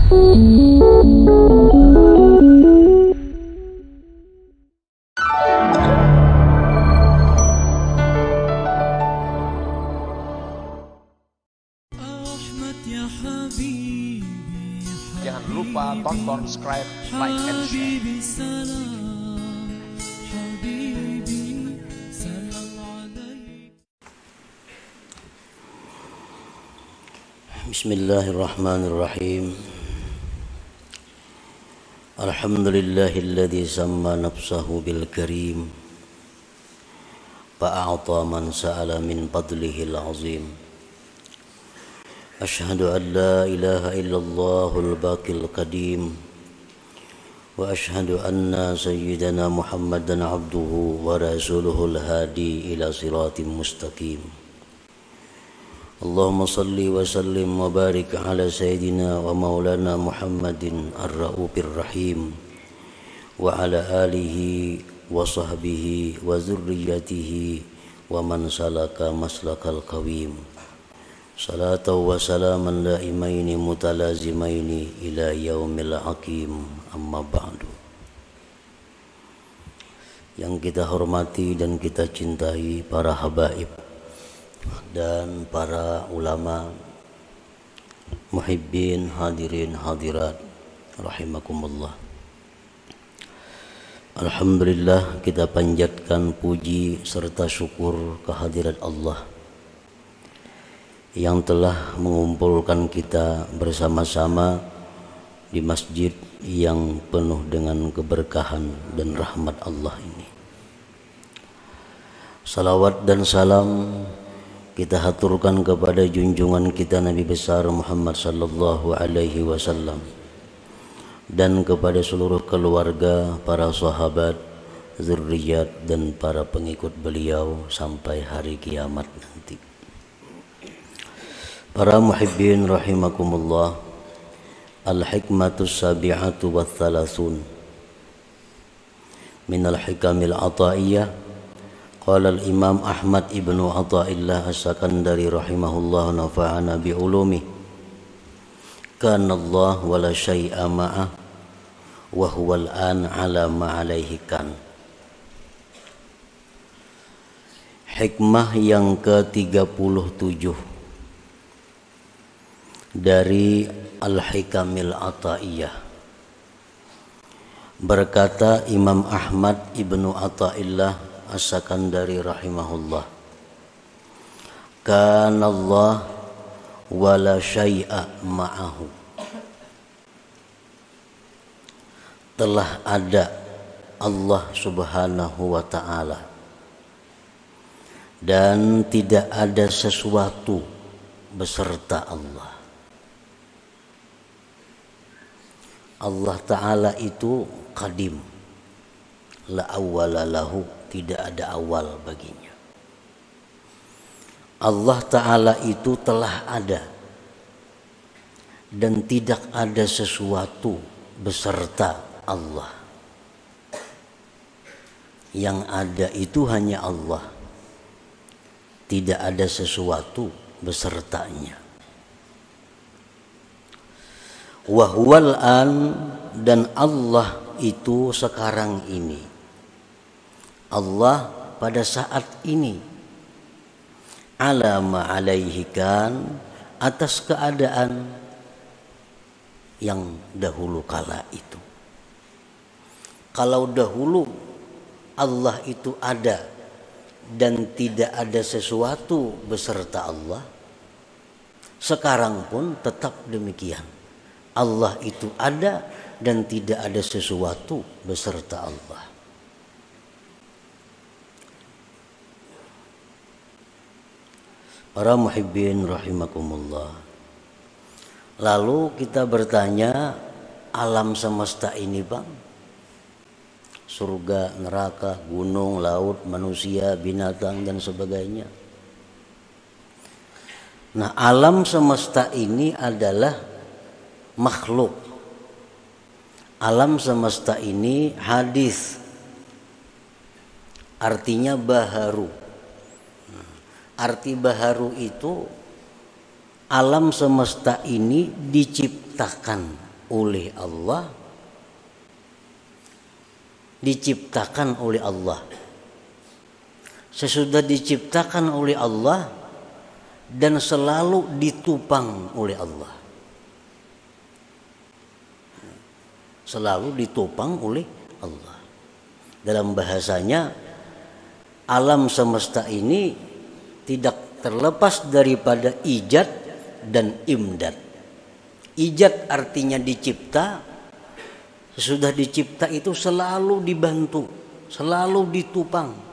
Jangan lupa tonton, subscribe, like, and share. Bismillahirrahmanirrahim. Alhamdulillahilladzi samma nafsahu bil karim fa'a'ta man sa'ala min fadlihil azim. Ashhadu an la ilaha illallahul baqil qadim wa ashhadu anna sayyidana Muhammadan abduhu wa rasuluhul hadi ila siratim mustaqim. Allahumma salli wa sallim wa barik ala sayyidina wa maulana Muhammadin ar-ra'ufir rahim wa ala alihi wa sahbihi wa zurriyatihi wa man salaka maslakal qawim. Salatu wa salaman laimaini mutalazimaini ila yaumil hakim, amma ba'du. Yang kita hormati dan kita cintai para habaib dan para ulama, muhibbin, hadirin, hadirat rahimakumullah. Alhamdulillah, kita panjatkan puji serta syukur kehadirat Allah yang telah mengumpulkan kita bersama-sama di masjid yang penuh dengan keberkahan dan rahmat Allah ini. Salawat dan salam kita haturkan kepada junjungan kita Nabi besar Muhammad sallallahu alaihi wasallam dan kepada seluruh keluarga, para sahabat, zuriat dan para pengikut beliau sampai hari kiamat nanti. Para muhibbin rahimakumullah, al-hikmatus sabi'atu wa thalathun minal hikamil ataiyah. Qala al-imam Ahmad ibnu Athaillah as-Sakandari rahimahullah nafa'ana bi'ulumi. Kana Allah wa la syai'a ma'ah wa huwa al-an ala ma'alaihi kan. Hikmah yang ke-37 dari Al-Hikamil Ataiyah. Berkata Imam Ahmad ibnu Athaillah as-Sakandari rahimahullah, kana Allah wa la syai'a ma'ahu. Telah ada Allah subhanahu wa ta'ala dan tidak ada sesuatu beserta Allah. Allah Ta'ala itu qadim, la awwala lahu, tidak ada awal baginya. Allah Ta'ala itu telah ada dan tidak ada sesuatu beserta Allah. Yang ada itu hanya Allah, tidak ada sesuatu besertanya. Wahwal an, dan Allah itu sekarang ini, Allah pada saat ini, ala ma'alaihi kan, atas keadaan yang dahulu kala itu. Kalau dahulu Allah itu ada dan tidak ada sesuatu beserta Allah, sekarang pun tetap demikian. Allah itu ada dan tidak ada sesuatu beserta Allah. Para muhibbin rahimakumullah. Lalu kita bertanya, alam semesta ini Bang, surga, neraka, gunung, laut, manusia, binatang dan sebagainya. Nah, alam semesta ini adalah makhluk. Alam semesta ini hadis, artinya baharu. Arti baharu itu alam semesta ini diciptakan oleh Allah, diciptakan oleh Allah. Sesudah diciptakan oleh Allah dan selalu ditopang oleh Allah. Selalu ditopang oleh Allah. Dalam bahasanya, alam semesta ini tidak terlepas daripada ijad dan imdad. Ijad artinya dicipta, sesudah dicipta itu selalu dibantu, selalu ditopang.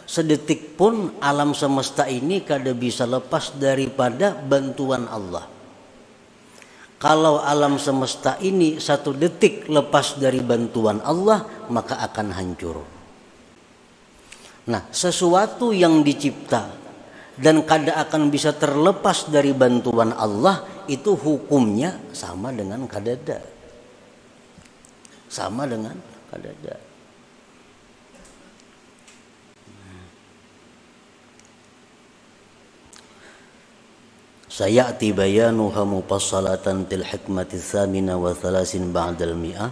Sedetik pun alam semesta ini kada bisa lepas daripada bantuan Allah. Kalau alam semesta ini satu detik lepas dari bantuan Allah, maka akan hancur. Nah, sesuatu yang dicipta dan kada akan bisa terlepas dari bantuan Allah, itu hukumnya sama dengan kadada. Sama dengan kadada. Sayati bayanuha mufassalatan til hikmati tsamina wa thalasin ba'dal mi'ah.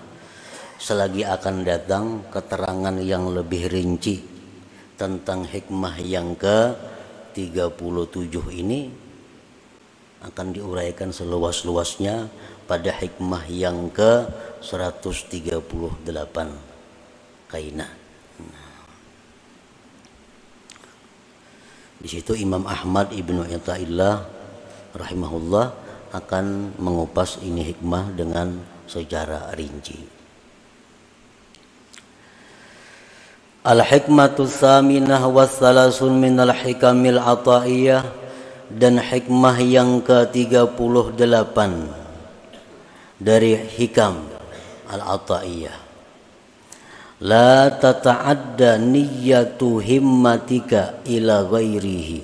Selagi akan datang keterangan yang lebih rinci tentang hikmah yang ke-37 ini, akan diuraikan seluas-luasnya pada hikmah yang ke-138 kainah. Di situ Imam Ahmad Ibnu Athaillah rahimahullah akan mengupas ini hikmah dengan secara rinci. Al-hikmatu tsaminah wa thalasun minal hikamil ataiyah, dan hikmah yang ke-38 dari hikam al-ataiyah. La tata'adda niyyatu himmatika ila ghairihi,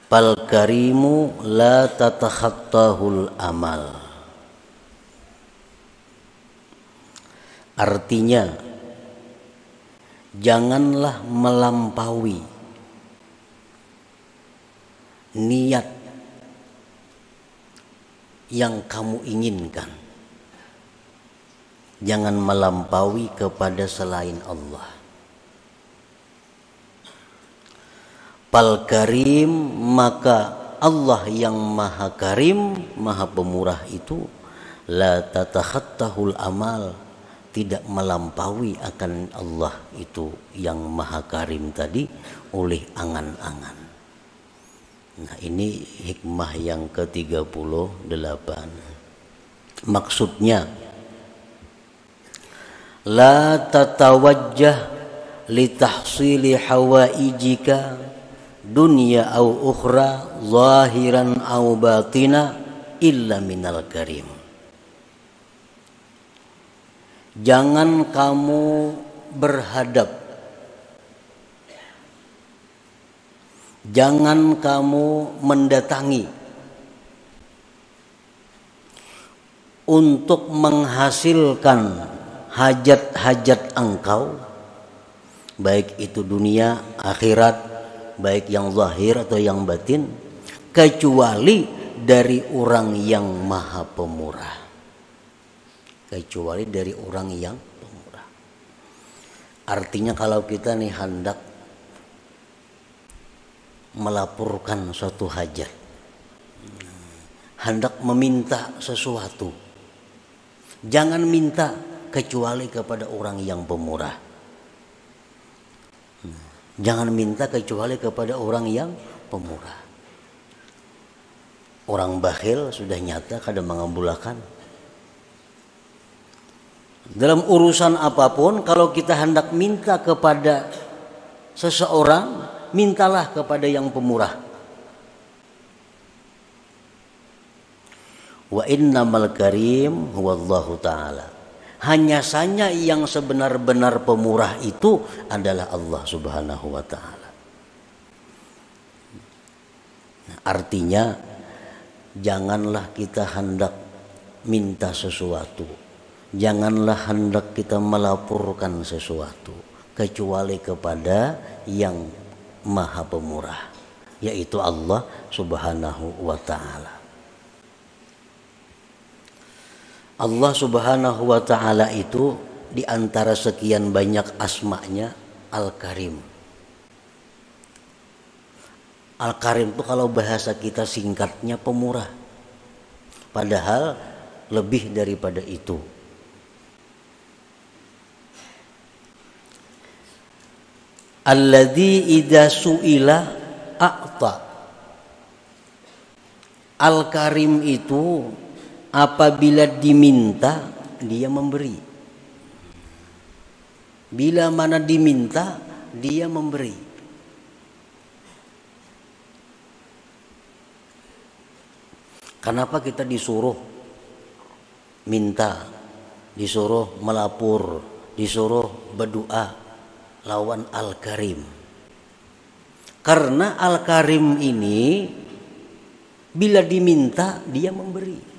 fal karimu la tatakhattahul amal. Artinya, janganlah melampaui niat yang kamu inginkan. Jangan melampaui kepada selain Allah. Fal karim, maka Allah yang maha karim, maha pemurah itu, la tatakhattahul amal, tidak melampaui akan Allah itu yang maha karim tadi oleh angan-angan. Nah, ini hikmah yang ke-38. Maksudnya, la tatawajjah li tahsili hawaijika dunya au ukhra zahiran au batina illa minal karim. Jangan kamu berhadap, jangan kamu mendatangi untuk menghasilkan hajat-hajat engkau, baik itu dunia, akhirat, baik yang zahir atau yang batin, kecuali dari orang yang maha pemurah. Kecuali dari orang yang pemurah. Artinya kalau kita nih hendak melaporkan suatu hajat, hendak meminta sesuatu, jangan minta kecuali kepada orang yang pemurah. Jangan minta kecuali kepada orang yang pemurah. Orang bakhil sudah nyata kadang mengabulkan. Dalam urusan apapun, kalau kita hendak minta kepada seseorang, mintalah kepada yang pemurah. Wa innamal karim huwallahu ta'ala. Hanya saja yang sebenar-benar pemurah itu adalah Allah Subhanahu wa ta'ala. Artinya, janganlah kita hendak minta sesuatu, janganlah hendak kita melaporkan sesuatu kecuali kepada yang maha pemurah, yaitu Allah Subhanahu wa ta'ala. Allah Subhanahu wa ta'ala itu di antara sekian banyak asma'nya Al-Karim. Al-Karim itu kalau bahasa kita singkatnya pemurah. Padahal lebih daripada itu. Alladzi idza su'ila a'ta. Al-Karim itu apabila diminta dia memberi. Bila mana diminta dia memberi. Kenapa kita disuruh minta, disuruh melapor, disuruh berdoa lawan Al-Karim? Karena Al-Karim ini bila diminta dia memberi.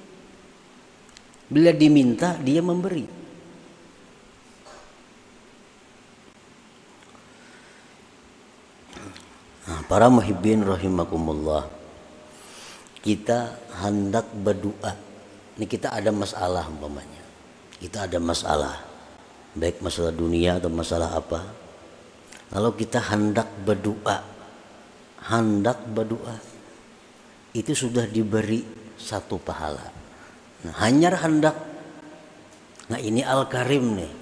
Bila diminta dia memberi. Nah, para muhibbin rahimakumullah, kita hendak berdoa. Ini kita ada masalah umpamanya. Kita ada masalah, baik masalah dunia atau masalah apa. Lalu kita hendak berdoa, itu sudah diberi satu pahala. Nah, hanya hendak. Nah, ini Al-Karim nih.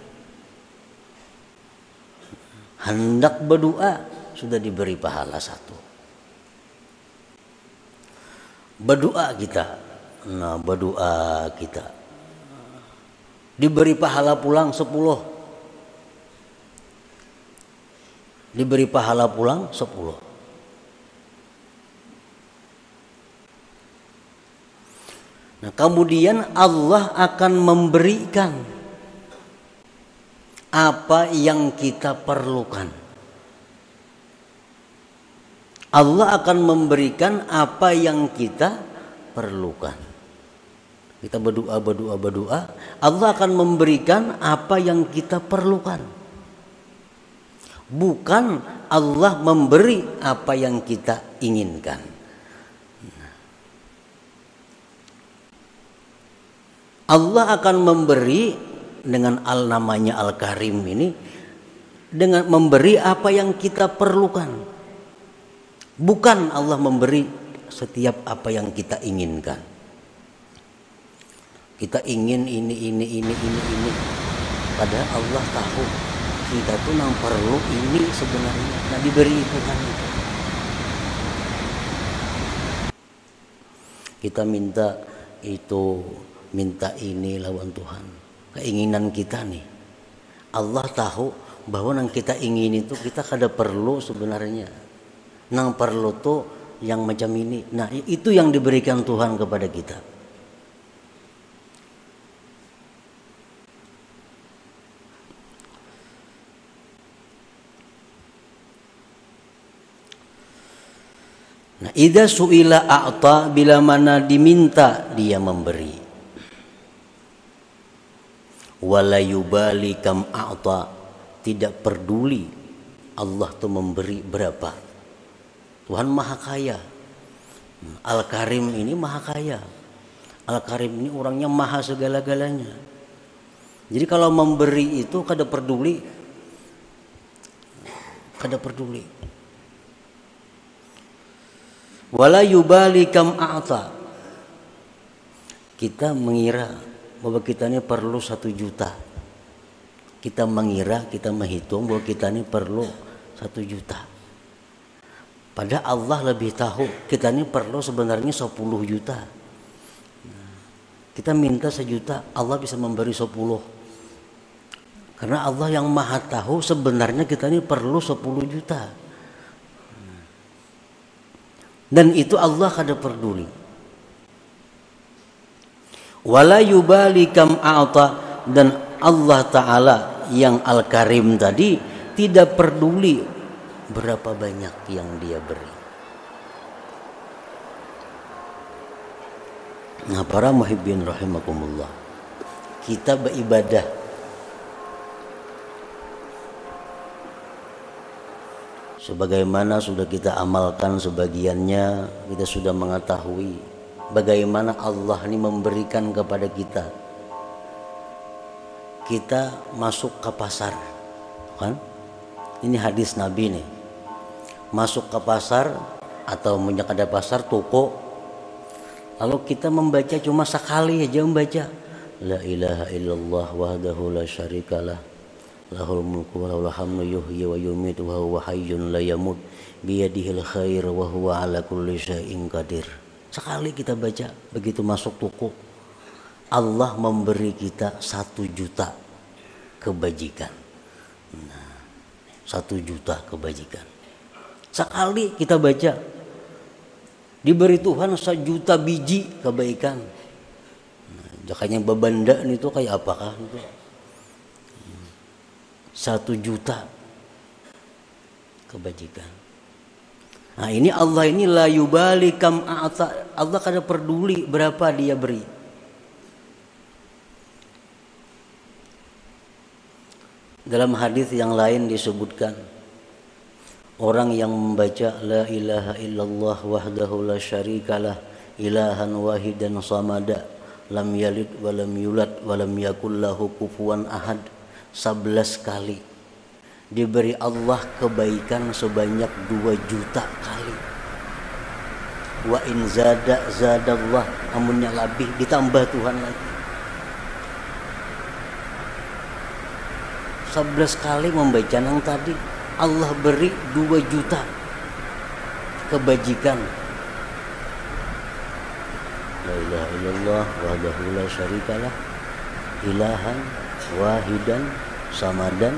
Hendak berdoa sudah diberi pahala satu. Berdoa kita. Nah, berdoa kita diberi pahala pulang 10. Diberi pahala pulang 10. Nah, kemudian Allah akan memberikan apa yang kita perlukan. Allah akan memberikan apa yang kita perlukan. Kita berdoa, Allah akan memberikan apa yang kita perlukan. Bukan Allah memberi apa yang kita inginkan. Allah akan memberi dengan namanya Al-Karim ini, dengan memberi apa yang kita perlukan. Bukan Allah memberi setiap apa yang kita inginkan. Kita ingin ini. Padahal Allah tahu kita tuh yang perlu ini sebenarnya. Nah, diberi itu kan. Kita minta itu, minta ini lawan Tuhan. Keinginan kita nih. Allah tahu bahwa yang kita ingin itu kita kada perlu sebenarnya. Nang perlu tuh yang macam ini. Nah, itu yang diberikan Tuhan kepada kita. Nah, idza su'ila a'ta, bila mana diminta dia memberi. Wala yubali kam a'ta, tidak peduli Allah tuh memberi berapa. Tuhan maha kaya. Al-Karim ini maha kaya. Al-Karim ini orangnya maha segala-galanya. Jadi kalau memberi itu kada peduli. Wala yubali kam a'ta. Kita mengira bahwa kita ini perlu 1 juta. Kita mengira, kita menghitung bahwa kita ini perlu 1 juta. Padahal Allah lebih tahu kita ini perlu sebenarnya 10 juta. Kita minta 1 juta, Allah bisa memberi 10. Karena Allah yang maha tahu sebenarnya kita ini perlu 10 juta. Dan itu Allah kada peduli. Wala yubali kam a'ta, dan Allah Ta'ala yang Al-Karim tadi tidak peduli berapa banyak yang dia beri. Nah, para muhibbin rahimakumullah, kita beribadah sebagaimana sudah kita amalkan sebagiannya, kita sudah mengetahui bagaimana Allah ini memberikan kepada kita kita masuk ke pasar, kan? Ini hadis Nabi nih. Masuk ke pasar atau ada pasar toko, lalu kita membaca cuma sekali aja membaca la ilaha illallah wahdahu la syarikalah lahul mulku wa lahul hamdu yuhyi wa yumiitu wa huwa hayyun la yamut biyadihil khair wa huwa ala kulli syai'in qadir. Sekali kita baca, begitu masuk toko Allah memberi kita 1 juta kebajikan. Nah, 1 juta kebajikan. Sekali kita baca, diberi Tuhan 1 juta biji kebaikan. Nah, jakanya babanda itu kayak apakah itu? 1 juta kebajikan. Nah ini Allah ini la yubali kam a'ta. Allah kada peduli berapa dia beri. Dalam hadis yang lain disebutkan, orang yang membaca la ilaha illallah wahdahu la syarikalah ilahan wahidan samada lam yalid wa lam yulad wa lam yakul lahu kufuwan ahad 11 kali, diberi Allah kebaikan sebanyak 2 juta kali. Wa in zadallah, amunnya lebih ditambah Tuhan lagi. 11 kali membaca yang tadi, Allah beri 2 juta kebajikan. La ilaha illallah wahdahu la syarikalah ilahan wahidan samadan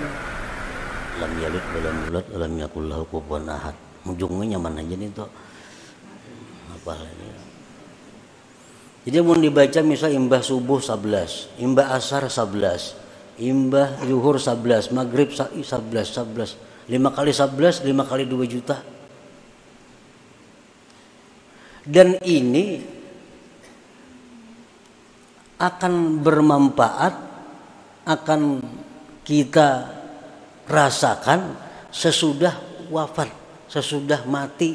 lam yalid wa lam yulad wa lam yakul lahu kufuwan ahad. Ujungnya nyaman aja nih tuh. Apa ini? Jadi mau dibaca misal imbah subuh 11, imbah asar 11, imbah zuhur 11, maghrib 11, 5 kali 11, 5 kali 2 juta. Dan ini akan bermanfaat, akan kita rasakan sesudah wafat, sesudah mati.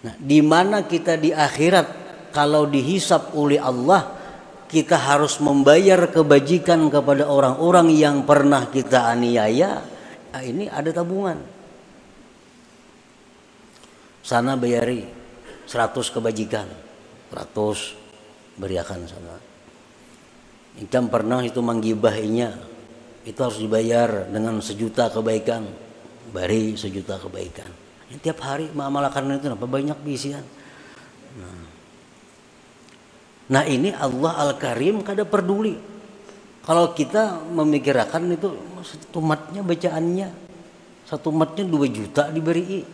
Nah, di mana kita di akhirat kalau dihisab oleh Allah, kita harus membayar kebajikan kepada orang-orang yang pernah kita aniaya. Nah, ini ada tabungan. Sana bayari 100 kebajikan, 100 beriakan sana. Ikan pernah itu manggibahinya, itu harus dibayar dengan 1 juta kebaikan, bari 1 juta kebaikan. Tiap hari mengamalkan itu apa banyak bisian. Nah ini Allah Al-Karim kada peduli. Kalau kita memikirkan itu 1 matnya bacaannya, 1 matnya 2 juta diberi.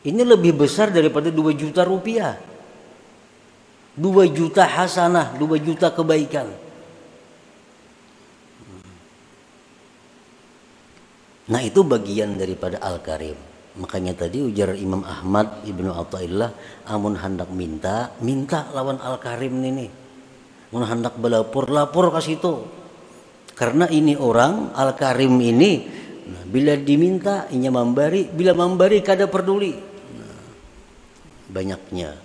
Ini lebih besar daripada 2 juta rupiah. 2 juta hasanah, 2 juta kebaikan. Nah itu bagian daripada Al-Karim. Makanya tadi ujar Imam Ahmad Ibnu Athaillah, amun hendak minta lawan Al-Karim ini. Amun hendak belapor, lapor ke situ. Karena ini orang Al-Karim ini, nah, bila diminta inya memberi, bila memberi kada peduli. Nah, banyaknya.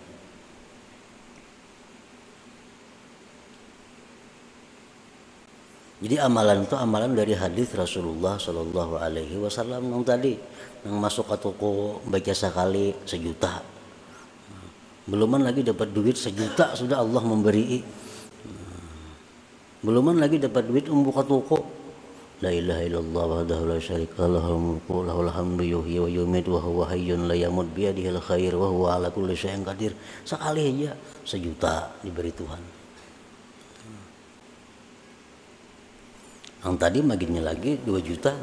Jadi amalan itu amalan dari hadis Rasulullah Shallallahu Alaihi Wasallam yang tadi, yang masuk ke toko baca sekali 1 juta, beluman lagi dapat duit 1 juta sudah Allah memberi, beluman lagi dapat duit membuka toko, la ilaha illallah wahdahu la syarikalah lahul mulku lahul hamdu yuhyi wa yumiitu wa huwa hayyun la yamut biyadihil khair wa huwa ala kulli syai'in qadir. Sekali aja 1 juta diberi Tuhan. Yang tadi bagiannya lagi 2 juta.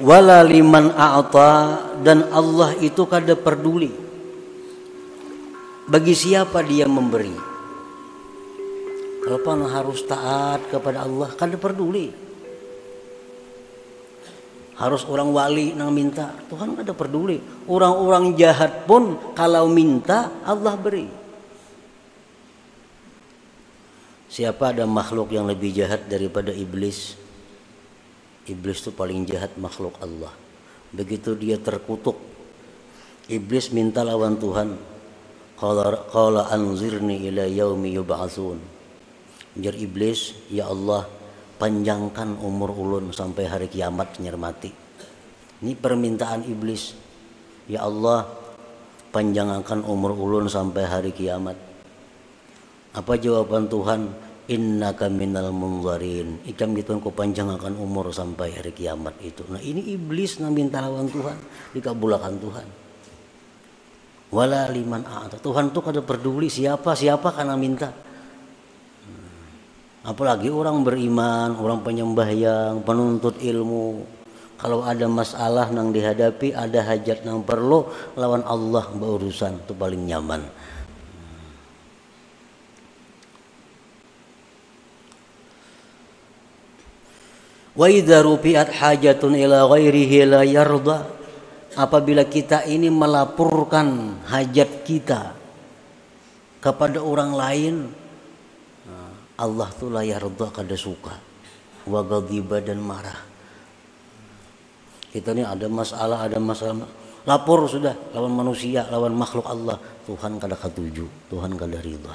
Wala liman a'ta, dan Allah itu kada peduli bagi siapa dia memberi. Kalau harus taat kepada Allah, kada peduli. Harus orang wali nang minta, Tuhan kada peduli. Orang-orang jahat pun kalau minta Allah beri. Siapa ada makhluk yang lebih jahat daripada iblis? Iblis itu paling jahat makhluk Allah. Begitu dia terkutuk, iblis minta lawan Tuhan, Qala anzirni ila yaumi yub'atsun. Jar iblis, ya Allah, panjangkan umur ulun sampai hari kiamat nyer mati. Ini permintaan iblis. Ya Allah, panjangkan umur ulun sampai hari kiamat. Apa jawaban Tuhan? Innaka minal munzarin. Ikam gitu ku panjangkan umur sampai hari kiamat itu. Nah, ini iblis na minta lawan Tuhan, dikabulakan Tuhan. Wala liman a'ta. Tuhan tuh kada peduli siapa karena minta. Apalagi orang beriman, orang penyembahyang, penuntut ilmu. Kalau ada masalah nang dihadapi, ada hajat nang perlu, lawan Allah berurusan, itu paling nyaman. Wa idza rufi'at hajatun ila ghairihi la yarda. Apabila kita ini melaporkan hajat kita kepada orang lain, Allah tuh la yarda, kada suka, wa ghadiba, dan marah. Kita ini ada masalah, lapor sudah lawan manusia, lawan makhluk Allah, Tuhan kada katuju, Tuhan kada ridha.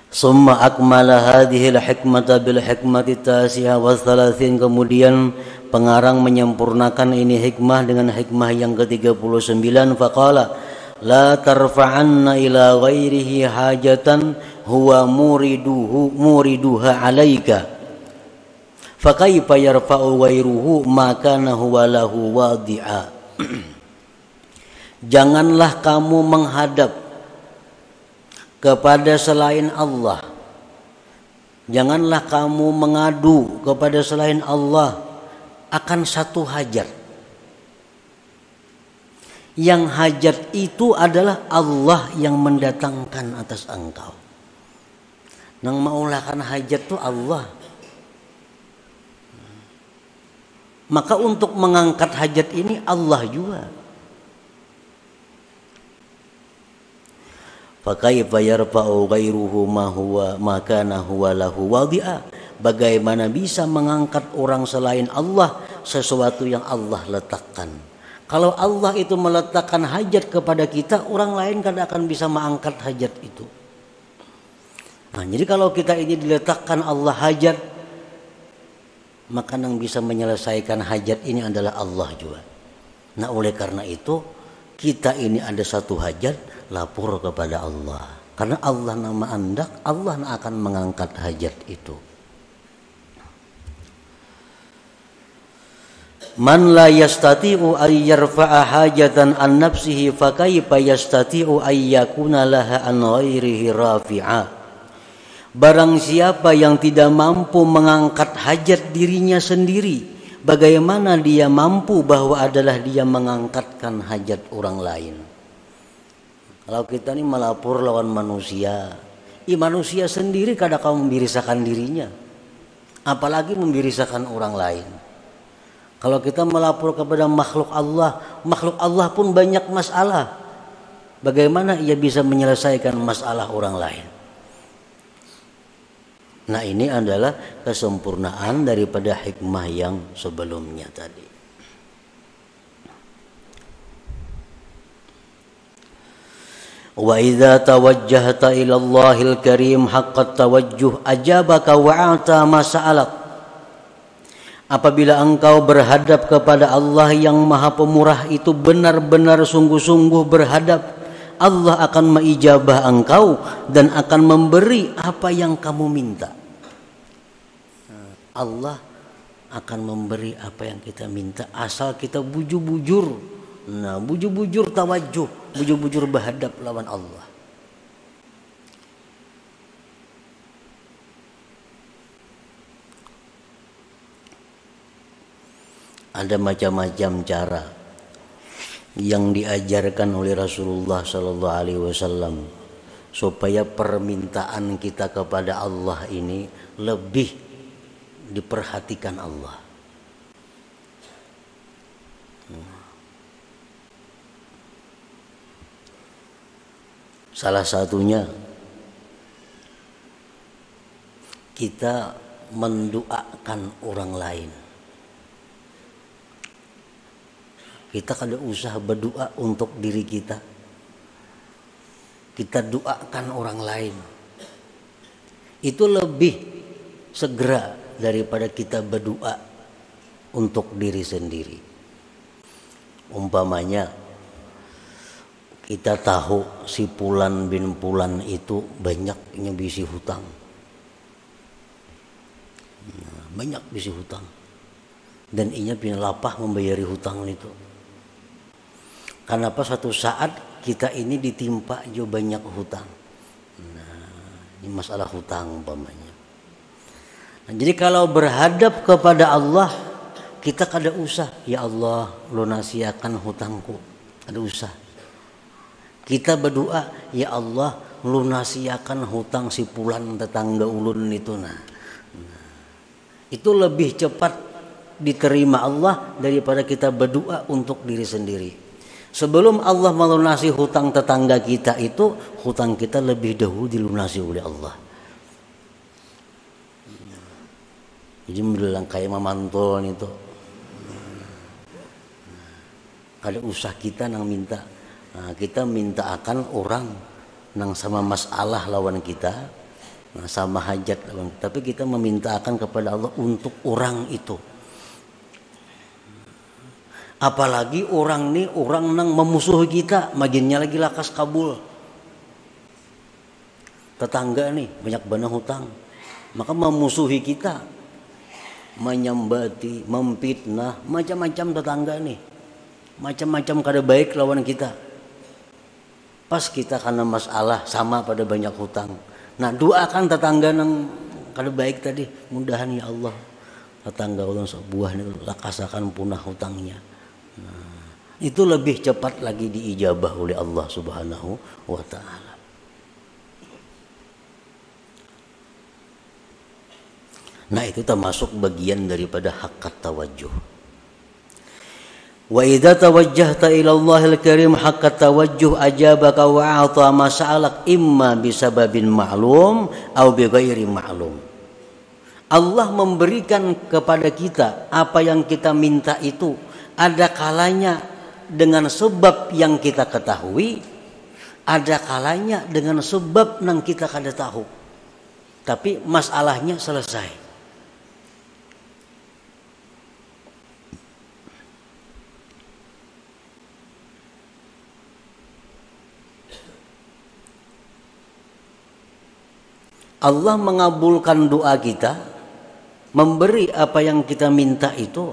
Summa akmala hadhihi al-hikmata bil hikmati tasi'ah wa thalathin. Kemudian pengarang menyempurnakan ini hikmah dengan hikmah yang ke-39. Faqala la tarfa'anna ila ghairihi hajatan huwa muriduha alaika fakaifa yarfa'u ghairuhu maka huwa lahu wadi'a. Janganlah kamu menghadap kepada selain Allah, janganlah kamu mengadu kepada selain Allah akan satu hajat, yang hajat itu adalah Allah yang mendatangkan atas engkau. Nang maulakan hajat itu Allah. Maka untuk mengangkat hajat ini Allah juga. Fakaifa yarfa'u ghairuhu ma kana huwa lahu wadi'a. Bagaimana bisa mengangkat orang selain Allah sesuatu yang Allah letakkan? Kalau Allah itu meletakkan hajat kepada kita, orang lain kan akan bisa mengangkat hajat itu. Nah, jadi kalau kita ini diletakkan Allah hajat, maka yang bisa menyelesaikan hajat ini adalah Allah juga. Nah, oleh karena itu kita ini ada satu hajat, lapor kepada Allah. Karena Allah nama andak, Allah akan mengangkat hajat itu. Man la yastati'u ay yarfa'a hajatan an nafsihi fa kaifa yastati'u ay yakuna laha an ghairihi rafi'a. Barang siapa yang tidak mampu mengangkat hajat dirinya sendiri, bagaimana dia mampu bahwa adalah dia mengangkatkan hajat orang lain? Kalau kita ini melapor lawan manusia, manusia sendiri kadang kau membirisakan dirinya, apalagi membirisakan orang lain. Kalau kita melapor kepada makhluk Allah pun banyak masalah. Bagaimana ia bisa menyelesaikan masalah orang lain? Nah, ini adalah kesempurnaan daripada hikmah yang sebelumnya tadi. Wa idza tawajjahta ila Allahil Karim haqqat tawajjuh ajabaka wa a'ta ma sa'alak. Apabila engkau berhadap kepada Allah yang Maha Pemurah itu benar-benar sungguh-sungguh berhadap, Allah akan mengijabah engkau dan akan memberi apa yang kamu minta. Allah akan memberi apa yang kita minta asal kita bujur-bujur. Nah, bujur-bujur tawajuh, bujur-bujur berhadap lawan Allah. Ada macam-macam cara yang diajarkan oleh Rasulullah Sallallahu Alaihi Wasallam supaya permintaan kita kepada Allah ini lebih diperhatikan Allah. Salah satunya kita mendoakan orang lain. Kita kada usah berdoa untuk diri kita. Kita doakan orang lain. Itu lebih segera daripada kita berdoa untuk diri sendiri. Umpamanya kita tahu si Pulan bin Pulan itu banyak nyebisi hutang. Banyak bisi hutang. Dan inya punya lapah membayari hutang itu. Kenapa suatu saat kita ini ditimpa jo banyak hutang. Nah, ini masalah hutang umpamanya. Nah, jadi kalau berhadap kepada Allah, kita kada usah, ya Allah lunasiakan hutangku. Kada usah. Kita berdoa, ya Allah lunasiakan hutang si Pulan tetangga ulun itu. Itu lebih cepat diterima Allah daripada kita berdoa untuk diri sendiri. Sebelum Allah melunasi hutang tetangga kita itu, hutang kita lebih dahulu dilunasi oleh Allah. Jadi bilang kayak mamantul itu, ada usah kita nang minta. Nah, kita minta akan orang nang sama masalah lawan kita, sama hajat lawan, tapi kita meminta akan kepada Allah untuk orang itu. Apalagi orang nih orang nang memusuhi kita, maginnya lagi lakas kabul. Tetangga nih banyak bana hutang, maka memusuhi kita, menyambati, memfitnah, macam-macam tetangga nih, macam-macam kada baik lawan kita. Pas kita karena masalah sama pada banyak hutang. Nah, doakan tetangga nang kada baik tadi, mudahan ya Allah tetangga ulun sebuah itu lakasakan punah hutangnya. Nah, itu lebih cepat lagi diijabah oleh Allah Subhanahu wa taala. Nah, itu termasuk bagian daripada haqqat tawajjuh. Wa idza tawajjahta ila Allahil Karim haqqat tawajjuh ajabaka wa a'ta ma sa'alak imma bisababin ma'lum aw bighairi ma'lum. Allah memberikan kepada kita apa yang kita minta itu, ada kalanya dengan sebab yang kita ketahui, ada kalanya dengan sebab yang kita kada tahu. Tapi masalahnya selesai. Allah mengabulkan doa kita, memberi apa yang kita minta itu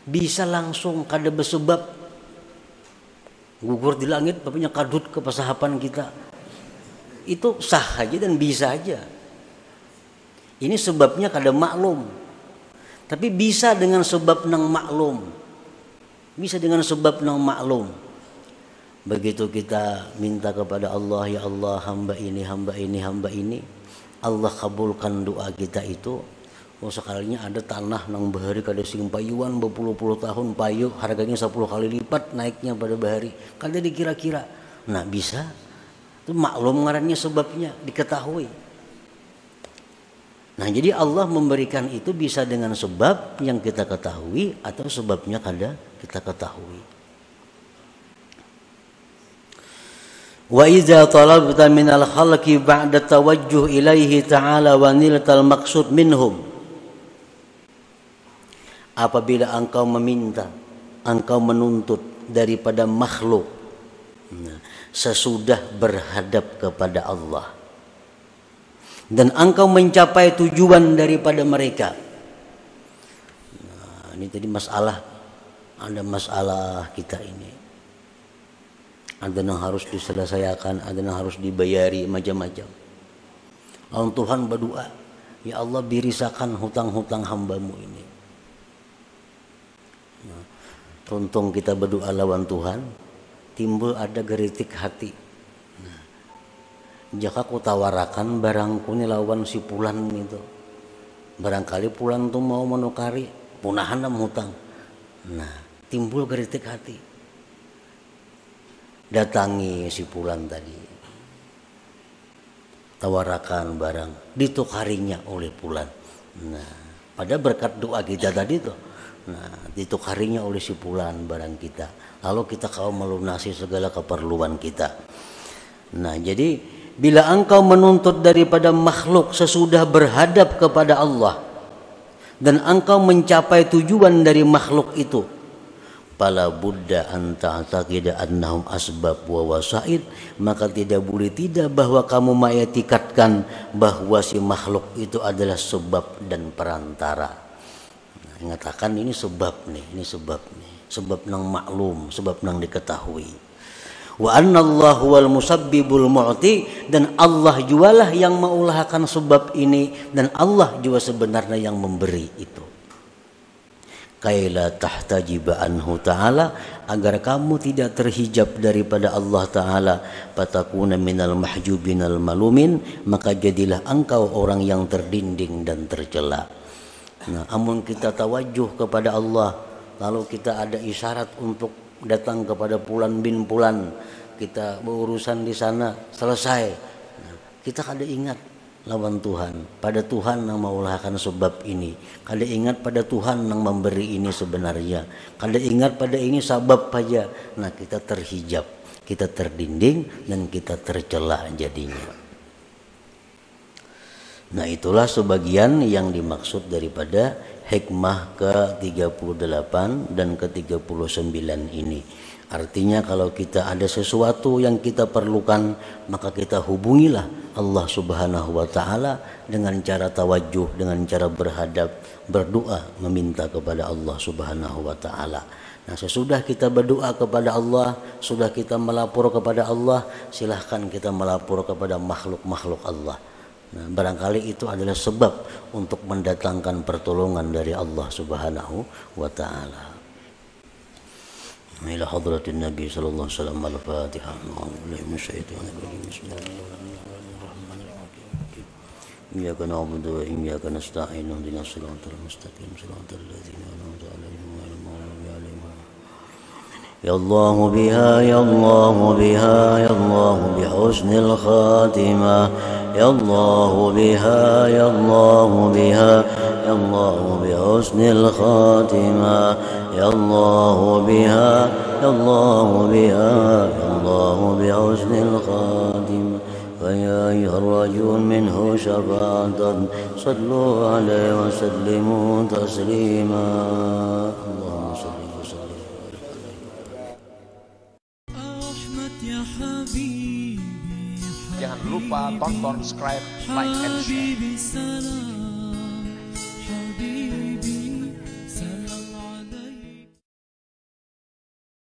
bisa langsung kada bersebab gugur di langit bapaknya kadut ke pasahapan kita. Itu sah aja dan bisa aja. Ini sebabnya kada maklum. Tapi bisa dengan sebab nang maklum. Bisa dengan sebab nang maklum. Begitu kita minta kepada Allah, ya Allah hamba ini, hamba ini, hamba ini, Allah kabulkan doa kita itu. Oh, sekalinya ada tanah nang bahari kada sing payuan berpuluh-puluh tahun payu, harganya 10 kali lipat naiknya pada bahari. Kada dikira-kira. Nah, bisa. Itu maklum ngarannya sebabnya diketahui. Nah, jadi Allah memberikan itu bisa dengan sebab yang kita ketahui atau sebabnya kada kita ketahui. Wa idza talabta minal khalqi ba'da tawajjuh ilaihi ta'ala wa niltal maqsud minhum. Apabila engkau meminta, engkau menuntut daripada makhluk, sesudah berhadap kepada Allah, dan engkau mencapai tujuan daripada mereka. Nah, ini tadi masalah, ada masalah kita ini. Ada yang harus diselesaikan, ada yang harus dibayari, macam-macam. Lalu Tuhan berdoa, ya Allah birisakan hutang-hutang hambamu ini. Nah, tuntung kita berdoa lawan Tuhan, timbul ada geritik hati. Nah, jika ku tawarakan barangku ini lawan si Pulan itu, barangkali Pulan tuh mau menukari punahan hutang. Nah, timbul geritik hati. Datangi si Pulan tadi, tawarakan barang, ditukarinya oleh Pulan. Nah, Pada berkat doa kita tadi tuh. Nah, ditukarinya oleh si fulan barang kita. Lalu kita kau melunasi segala keperluan kita. Nah, jadi bila engkau menuntut daripada makhluk sesudah berhadap kepada Allah dan engkau mencapai tujuan dari makhluk itu, fala budda an ta'taqida annahum asbab wa wasaid, maka tidak boleh tidak bahwa kamu mengetikatkan bahwa si makhluk itu adalah sebab dan perantara. Nah, mengatakan ini sebab nih, sebab nang maklum, sebab nang diketahui. Wa annallahu wal musabbibul mu'ti, dan Allah jualah yang mengulahkan sebab ini, dan Allah juga sebenarnya yang memberi itu. Kaila tahtajiba anhu ta'ala, agar kamu tidak terhijab daripada Allah Ta'ala, fatakuna minal mahjubinal malumin, maka jadilah engkau orang yang terdinding dan tercela. Nah, amun kita tawajuh kepada Allah, lalu kita ada isyarat untuk datang kepada Fulan bin Fulan, kita berurusan di sana selesai, nah, kita kada ingat lawan Tuhan, pada Tuhan yang mengulahkan sebab ini, kada ingat pada Tuhan yang memberi ini sebenarnya, kada ingat pada ini sebab saja. Nah, kita terhijab, kita terdinding, dan kita tercela jadinya. Nah, itulah sebagian yang dimaksud daripada hikmah ke-38 dan ke-39 ini. Artinya kalau kita ada sesuatu yang kita perlukan, maka kita hubungilah Allah Subhanahu wa Ta'ala dengan cara tawajuh, dengan cara berhadap, berdoa, meminta kepada Allah Subhanahu wa Ta'ala. Nah, sesudah kita berdoa kepada Allah, sudah kita melapor kepada Allah, silahkan kita melapor kepada makhluk-makhluk Allah. Nah, barangkali itu adalah sebab untuk mendatangkan pertolongan dari Allah Subhanahu wa Ta'ala. Ila hadratin Nabi sallallahu alaihi wasallam. Al-Fatihah. Iyyaka na'budu wa iyyaka nasta'in. Ihdinas siratal mustaqim. Siratal ladzina an'amta 'alaihim ghairil maghdubi 'alaihim. Ya Allah biha, ya Allah biha, ya Allah bihusnil khatimah. Ya Allah biha, ya Allah biha, ya Allah bihusnil khatimah. Ya Allah biha, ya Allah biha, ya Allah bihusnil khatimah. فيا أيها الرجل منه شفاعة صلوا عليه وسلموا تسليما. اللهم صل وسلم. Jangan lupa tonton, subscribe, like, and share.